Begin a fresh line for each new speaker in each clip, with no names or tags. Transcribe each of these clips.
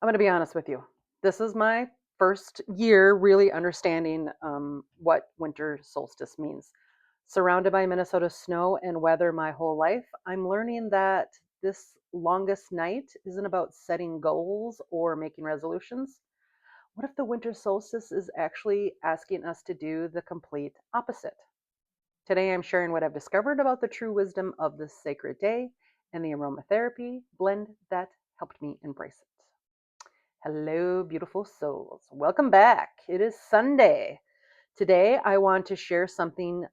I'm going to be honest with you. This is my first year really understanding what winter solstice means. Surrounded by Minnesota snow and weather my whole life, I'm learning that this longest night isn't about setting goals or making resolutions. What if the winter solstice is actually asking us to do the complete opposite? Today, I'm sharing what I've discovered about the true wisdom of this sacred day and the aromatherapy blend that helped me embrace it. Hello, beautiful souls. Welcome back. It is Sunday. Today, I want to share something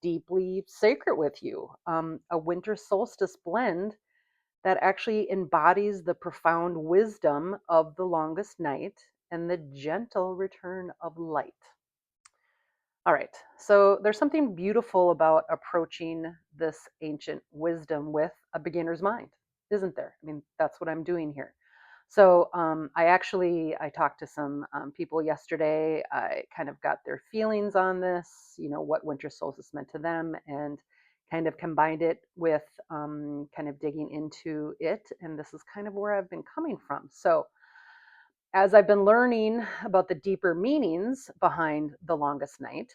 deeply sacred with you, a winter solstice blend that actually embodies the profound wisdom of the longest night and the gentle return of light. All right, so there's something beautiful about approaching this ancient wisdom with a beginner's mind, isn't there? I mean, that's what I'm doing here. So I talked to some people yesterday. I kind of got their feelings on this, what winter solstice meant to them, and kind of combined it with kind of digging into it. And this is kind of where I've been coming from. So as I've been learning about the deeper meanings behind the longest night,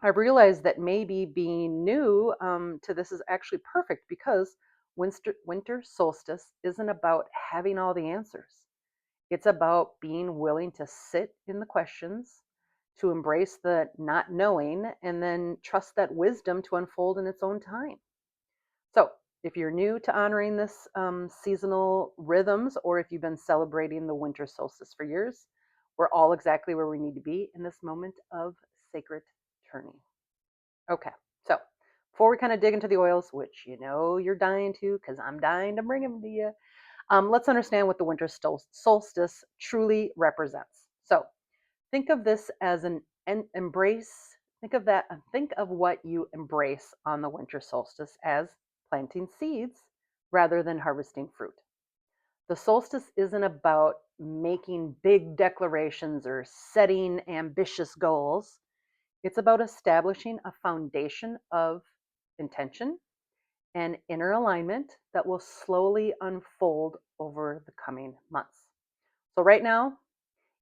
I've realized that maybe being new to this is actually perfect because winter solstice isn't about having all the answers. It's about being willing to sit in the questions, to embrace the not knowing, and then trust that wisdom to unfold in its own time. So, if you're new to honoring this seasonal rhythms, or if you've been celebrating the winter solstice for years, we're all exactly where we need to be in this moment of sacred turning. Okay, so before we kind of dig into the oils, which you're dying to, because I'm dying to bring them to you, let's understand what the winter solstice truly represents. So think of this as an embrace. Think of that. Think of what you embrace on the winter solstice as planting seeds rather than harvesting fruit. The solstice isn't about making big declarations or setting ambitious goals. It's about establishing a foundation of intention and inner alignment that will slowly unfold over the coming months. So, right now,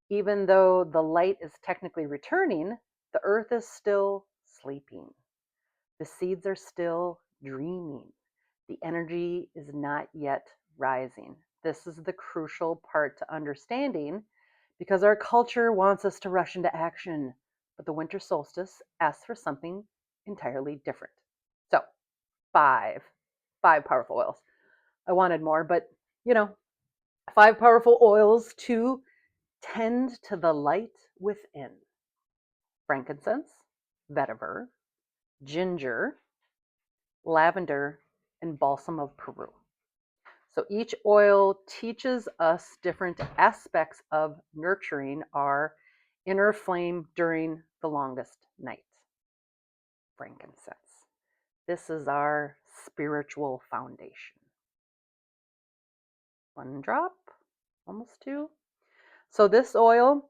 even though the light is technically returning, the earth is still sleeping. The seeds are still dreaming. The energy is not yet rising. This is the crucial part to understanding because our culture wants us to rush into action, but the winter solstice asks for something entirely different. So, five, five powerful oils. I wanted more, but you know, five powerful oils to tend to the light within: frankincense, vetiver, ginger, lavender, and balsam of Peru. So each oil teaches us different aspects of nurturing our inner flame during the longest night. Frankincense. This is our spiritual foundation. One drop, almost two. So this oil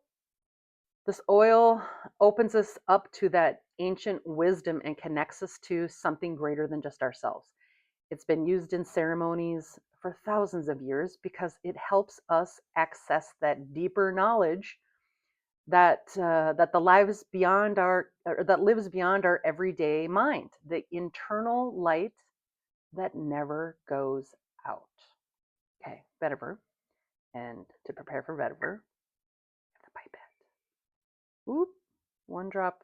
opens us up to that ancient wisdom and connects us to something greater than just ourselves. It's been used in ceremonies for thousands of years because it helps us access that deeper knowledge that lives beyond our everyday mind, the internal light that never goes out. Okay, vetiver, and to prepare for vetiver, the pipette. Oop, one drop.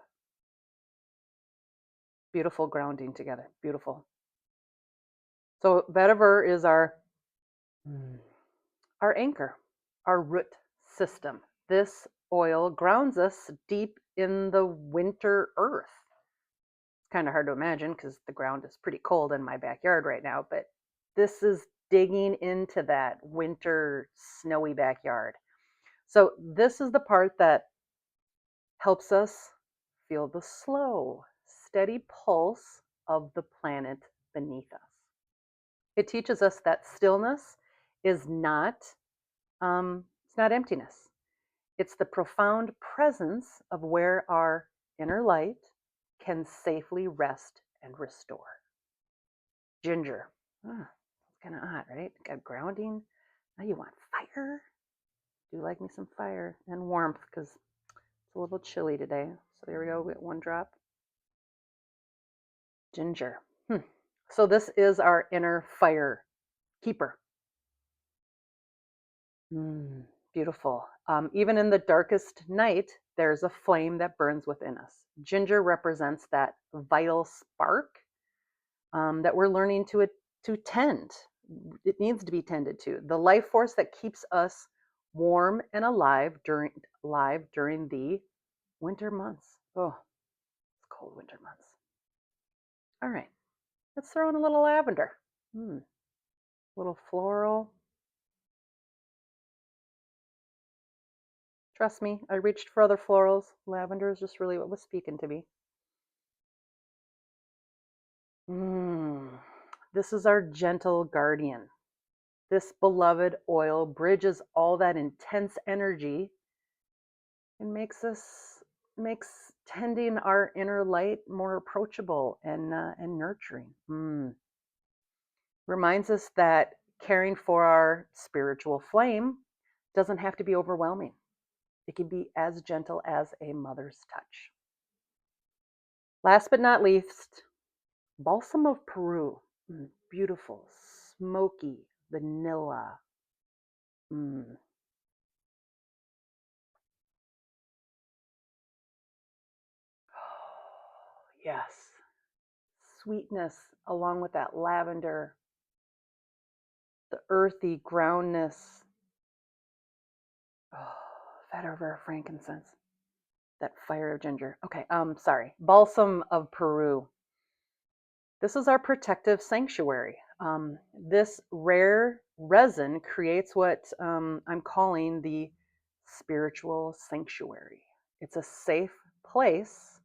Beautiful grounding together. Beautiful. So vetiver is our anchor, our root system. This oil grounds us deep in the winter earth. It's kind of hard to imagine because the ground is pretty cold in my backyard right now, but this is digging into that winter snowy backyard. So this is the part that helps us feel the slow, steady pulse of the planet beneath us. It teaches us that stillness is not emptiness. It's the profound presence of where our inner light can safely rest and restore. Ginger. It's kind of odd, right? Got grounding. Now you want fire. do like me some fire and warmth because it's a little chilly today. So there we go. We get one drop. Ginger. So this is our inner fire keeper. Beautiful. Even in the darkest night, there's a flame that burns within us. Ginger represents that vital spark that we're learning to tend. It needs to be tended to. The life force that keeps us warm and alive during the winter months. Oh, it's cold winter months. All right, let's throw in a little lavender. Little floral. Trust me, I reached for other florals. Lavender is just really what was speaking to me. This is our gentle guardian. This beloved oil bridges all that intense energy and makes tending our inner light more approachable and nurturing. Reminds us that caring for our spiritual flame doesn't have to be overwhelming. It can be as gentle as a mother's touch. Last but not least, Balsam of Peru. Beautiful, smoky, vanilla. Yes. Sweetness along with that lavender, the earthy groundness. Oh, Vetiver, frankincense, that fire of ginger. Okay, sorry. Balsam of Peru. This is our protective sanctuary. This rare resin creates what I'm calling the spiritual sanctuary. It's a safe place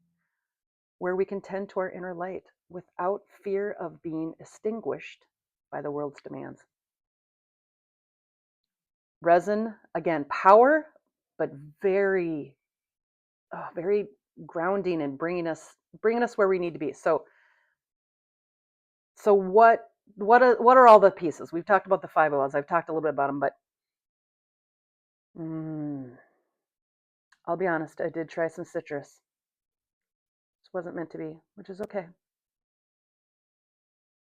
where we can tend to our inner light without fear of being extinguished by the world's demands. Resin, again, power, but very, very grounding and bringing us where we need to be. So what are all the pieces? We've talked about the 5 oils. I've talked a little bit about them, but I'll be honest, I did try some citrus. This wasn't meant to be, which is okay.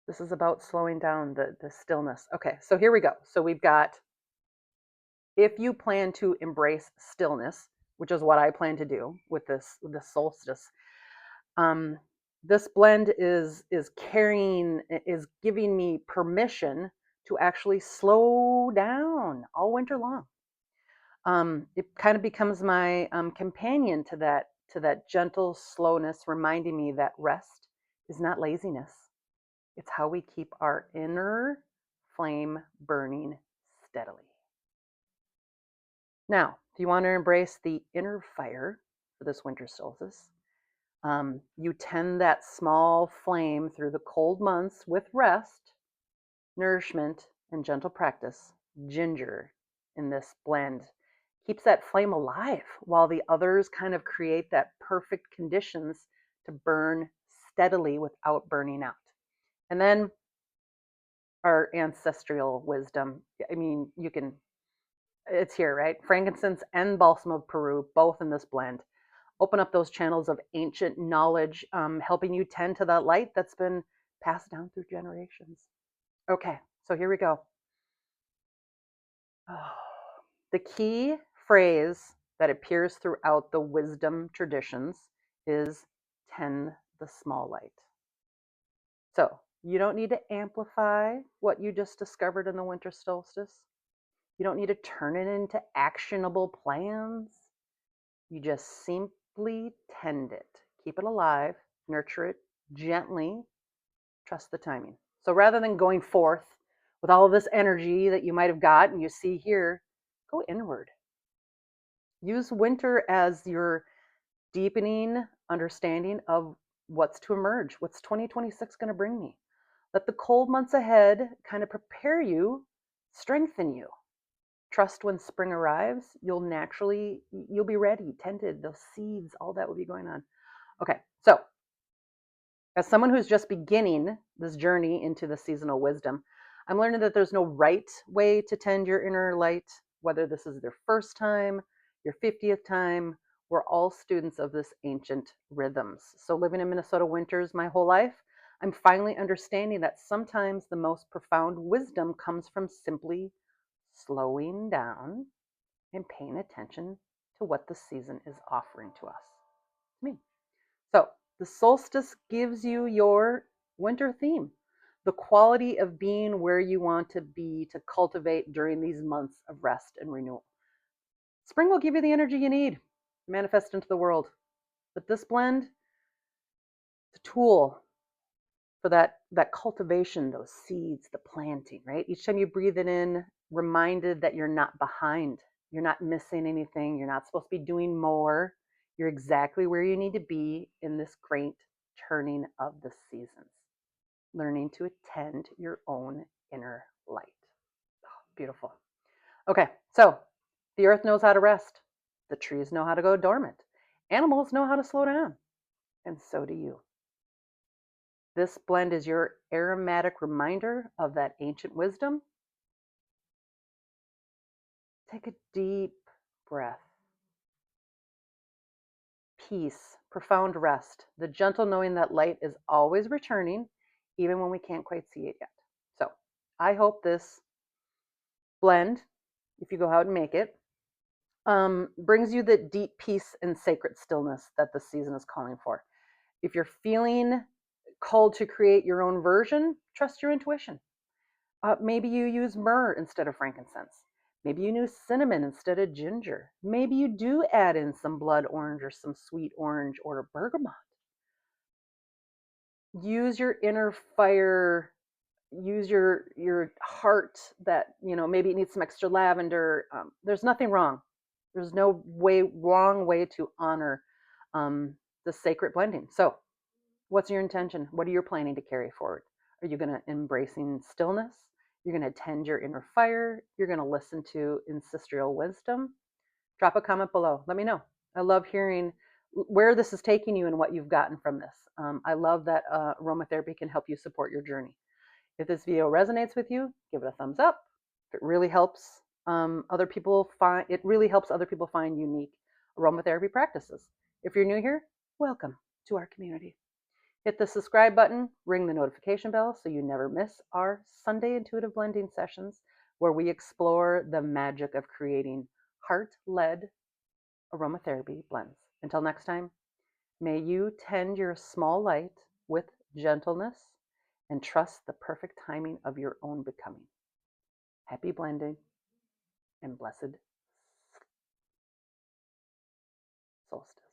This is about slowing down the stillness. Okay, so here we go. So we've got, if you plan to embrace stillness, which is what I plan to do with this solstice, this blend is giving me permission to actually slow down all winter long. It kind of becomes my companion to that gentle slowness, reminding me that rest is not laziness. It's how we keep our inner flame burning steadily. Now, if you want to embrace the inner fire for this winter solstice, you tend that small flame through the cold months with rest, nourishment, and gentle practice. Ginger in this blend keeps that flame alive while the others kind of create that perfect conditions to burn steadily without burning out. And then our ancestral wisdom. I mean, it's here, right? Frankincense and Balsam of Peru, both in this blend. Open up those channels of ancient knowledge, helping you tend to that light that's been passed down through generations. Okay, so here we go. The key phrase that appears throughout the wisdom traditions is tend the small light. So you don't need to amplify what you just discovered in the winter solstice. You don't need to turn it into actionable plans. You just simply tend it. Keep it alive, nurture it gently, trust the timing. So rather than going forth with all of this energy that you might have got and you see here, go inward. Use winter as your deepening understanding of what's to emerge. What's 2026 going to bring me? Let the cold months ahead kind of prepare you, strengthen you. Trust when spring arrives, you'll be ready, tended, those seeds, all that will be going on. Okay, so as someone who's just beginning this journey into the seasonal wisdom, I'm learning that there's no right way to tend your inner light. whether this is their first time, your 50th time, we're all students of this ancient rhythms. So living in Minnesota winters my whole life, I'm finally understanding that sometimes the most profound wisdom comes from simply slowing down and paying attention to what the season is offering to us. Me. So the solstice gives you your winter theme, the quality of being where you want to be to cultivate during these months of rest and renewal. Spring will give you the energy you need to manifest into the world. But this blend, the tool for that cultivation, those seeds, the planting, right? Each time you breathe it in, reminded that you're not behind, you're not missing anything, you're not supposed to be doing more. You're exactly where you need to be in this great turning of the seasons, learning to attend your own inner light. Oh, beautiful. Okay, so the earth knows how to rest, the trees know how to go dormant, animals know how to slow down, and so do you. This blend is your aromatic reminder of that ancient wisdom. Take a deep breath. Peace, profound rest, the gentle knowing that light is always returning, even when we can't quite see it yet. So I hope this blend, if you go out and make it, brings you the deep peace and sacred stillness that the season is calling for. If you're feeling called to create your own version, trust your intuition. Maybe you use myrrh instead of frankincense. Maybe you use cinnamon instead of ginger. Maybe you do add in some blood orange or some sweet orange or bergamot. Use your inner fire. Use your heart that, maybe it needs some extra lavender. There's nothing wrong. There's no wrong way to honor the sacred blending. So what's your intention? What are you planning to carry forward? Are you going to embracing stillness? You're going to tend your inner fire. You're going to listen to ancestral wisdom. Drop a comment below. Let me know. I love hearing where this is taking you and what you've gotten from this. I love that aromatherapy can help you support your journey. If this video resonates with you, give it a thumbs up. If it really helps other people find, it really helps other people find unique aromatherapy practices. If you're new here, welcome to our community. Hit the subscribe button, ring the notification bell so you never miss our Sunday intuitive blending sessions where we explore the magic of creating heart-led aromatherapy blends. Until next time, may you tend your small light with gentleness and trust the perfect timing of your own becoming. Happy blending and blessed solstice.